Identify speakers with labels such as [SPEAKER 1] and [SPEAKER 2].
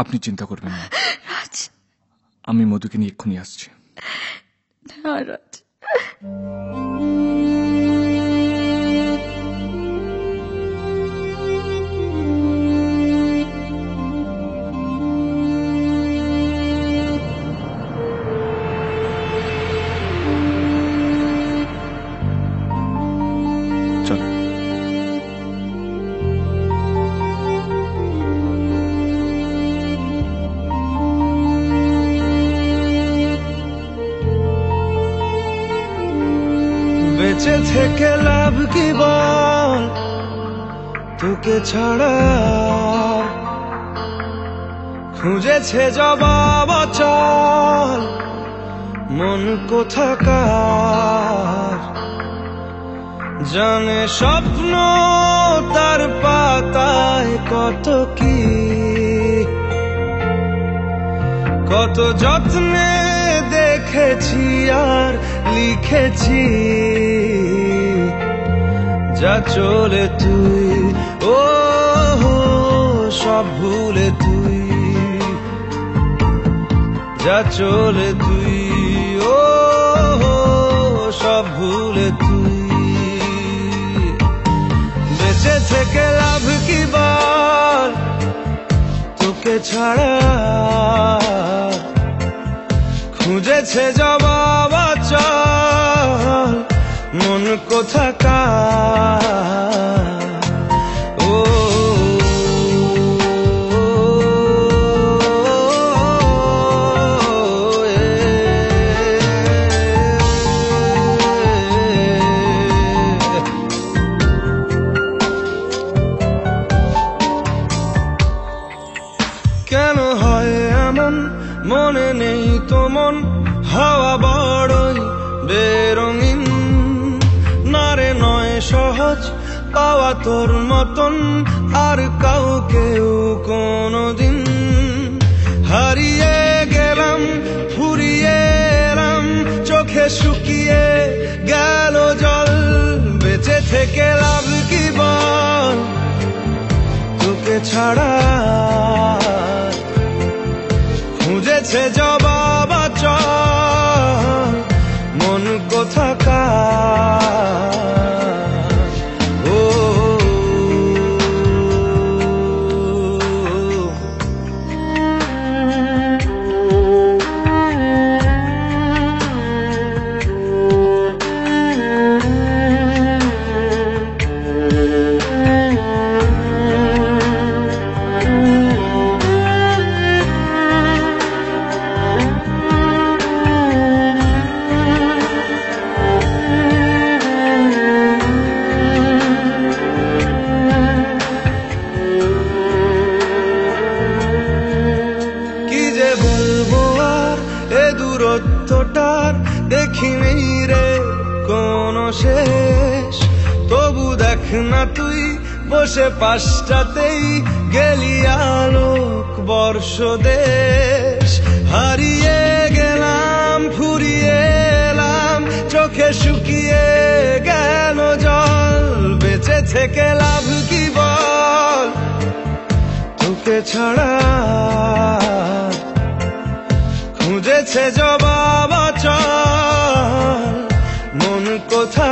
[SPEAKER 1] আপনি চিন্তা করবেন না,
[SPEAKER 2] রাজ।
[SPEAKER 1] আমি মধুকে নিয়ে এক্ষুনি আসছি।
[SPEAKER 2] হ্যাঁ রাজ।
[SPEAKER 1] চলো।
[SPEAKER 3] বেঁচে থেকে লাভ কি বল, তোকে ছাড়া খুঁজেছে জবাব চল মন কোথাকার। জানে স্বপ্ন তার পাতায় কত কি, কত যত্নে দেখেছি আর লিখেছি। যা চলে তুই ও সব ভুলে তুই, যা চলে তুই ও সব ভুলে তুই। বেঁচে থেকে লাভ কি বল, তোকে ছাড়া খুঁজেছে জবাব চল মন কোথাকার। ও কেন হয় এমন, মনে নেই তো মন, হাওয়া বড়ই বেরঙিন। নারে নয় সহজ পাওয়া তোর মতন আর কাউকেও কোনদিন। হারিয়ে গেলাম ফুরিয়ে এলাম, চোখে শুকিয়ে গেল জল। বেঁচে থেকে লাভ কি বল, তোকে ছাড়া খুঁজেছে জবাব চল মন কোথাকার। ও দূরত্বটার দেখিনি রে কোনো শেষ। তবু দেখ না তুই বসে পাশটাতেই গেলি আলোক বর্ষ দেশ। হারিয়ে গেলাম ফুরিয়ে এলাম, চোখে শুকিয়ে গেল জল। বেঁচে থেকে লাভ কি বল, তোকে ছাড়া খুঁজেছে জবাব চল মন কোথা